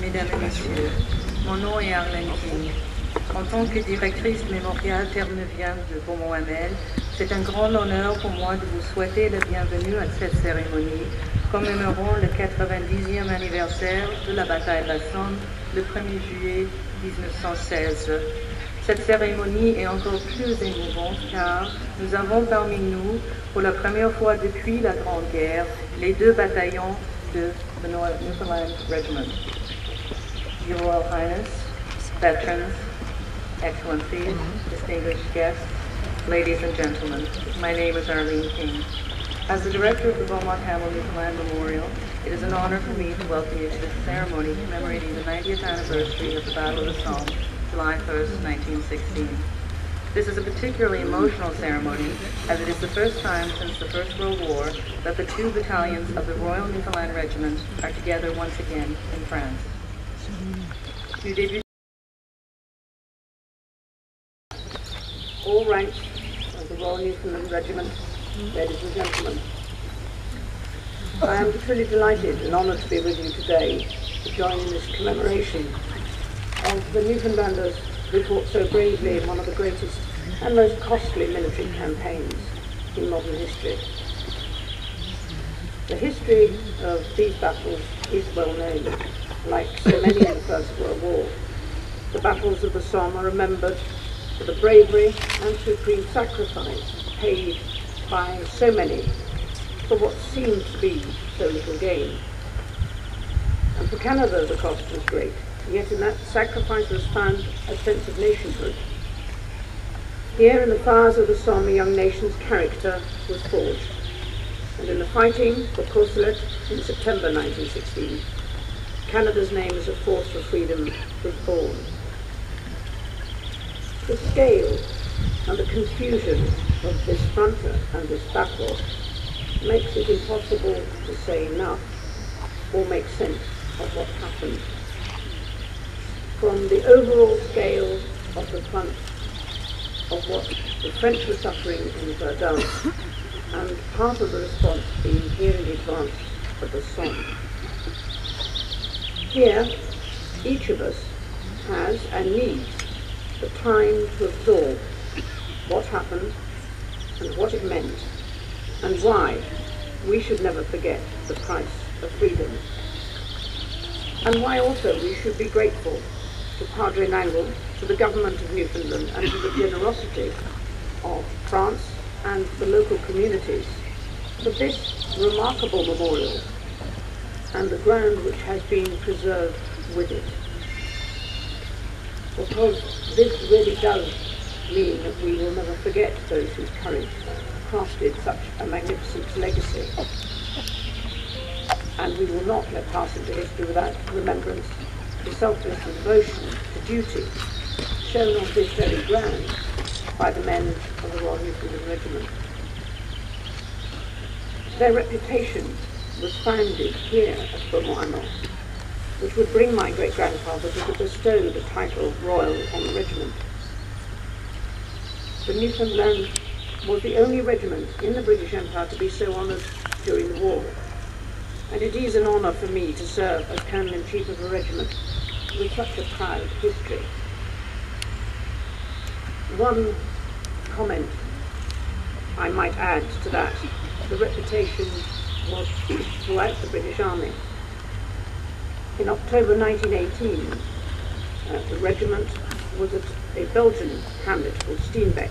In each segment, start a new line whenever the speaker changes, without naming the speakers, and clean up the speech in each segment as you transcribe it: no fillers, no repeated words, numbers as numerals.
Mesdames et Messieurs, mon nom est Arlène King. En tant que directrice mémoriale terre-neuvienne de Beaumont-Hamel, c'est un grand honneur pour moi de vous souhaiter la bienvenue à cette cérémonie commémorant le 90e anniversaire de la bataille de la Somme le 1er juillet 1916. Cette cérémonie est encore plus émouvante car nous avons parmi nous, pour la première fois depuis la Grande Guerre, les deux bataillons de the Royal Newfoundland Regiment. Your Royal Highness, veterans, excellencies, distinguished guests, ladies and gentlemen, my name is Arlene King. As the director of the Beaumont-Hamel Newfoundland Memorial, it is an honor for me to welcome you to this ceremony commemorating the 90th anniversary of the Battle of the Somme, July 1st, 1916. This is a particularly emotional ceremony, as it is the first time since the First World War that the two battalions of the Royal Newfoundland Regiment are together once again in France. Du début, all ranks of the Royal Newfoundland Regiment, ladies and gentlemen, I am truly delighted and honoured to be with you today to join in this commemoration of the Newfoundlanders who fought so bravely in one of the greatest and most costly military campaigns in modern history. The history of these battles is well known. Like so many in the First World War, the battles of the Somme are remembered for the bravery and supreme sacrifice paid by so many for what seemed to be so little gain. And for Canada the cost was great, yet in that sacrifice was found a sense of nationhood. Here in the fires of the Somme, a young nation's character was forged, and in the fighting for Courcelette in September 1916, Canada's name as a force for freedom was born. The scale and the confusion of this front and this battle makes it impossible to say enough or make sense of what happened. From the overall scale of the front of what the French were suffering in Verdun, and part of the response being here in the advance of the Somme. Here, each of us has and needs
the time to absorb what happened and what it meant, and why we should never forget the price of freedom, and why also we should be grateful to Padre Nangle, to the government of Newfoundland, and to the generosity of France and the local communities for this remarkable memorial and the ground which has been preserved with it. Because this really does mean that we will never forget those whose courage crafted such a magnificent legacy. And we will not let pass into history without remembrance the selfless devotion to duty shown on this very ground by the men of the Royal Newfoundland Regiment. Their reputation was founded here at Beaumont, which would bring my great-grandfather to bestow the title Royal on the regiment. The Newfoundland was the only regiment in the British Empire to be so honoured during the war, and it is an honour for me to serve as Colonel-in-Chief of a regiment with such a proud history. One comment I might add to that: the reputation was throughout the British Army. In October 1918, the regiment was at a Belgian hamlet called Steenbeck,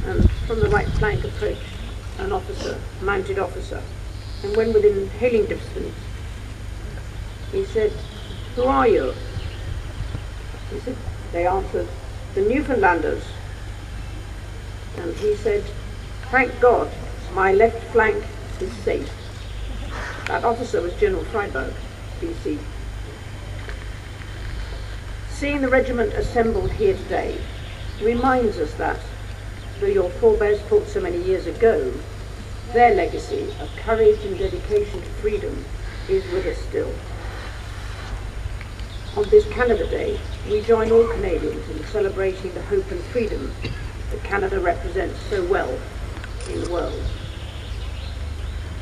and from the right flank approached an officer, mounted officer, and when within hailing distance, he said, "Who are you?" They answered, "The Newfoundlanders." And he said, "Thank God, my left flank is safe." That officer was General Freiberg, BC. Seeing the regiment assembled here today reminds us that, though your forebears fought so many years ago, their legacy of courage and dedication to freedom is with us still. On this Canada Day, we join all Canadians in celebrating the hope and freedom that Canada represents so well in the world.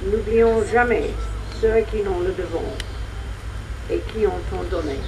N'oublions jamais ceux qui n'ont le devant et qui ont tant donné.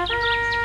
Thank you.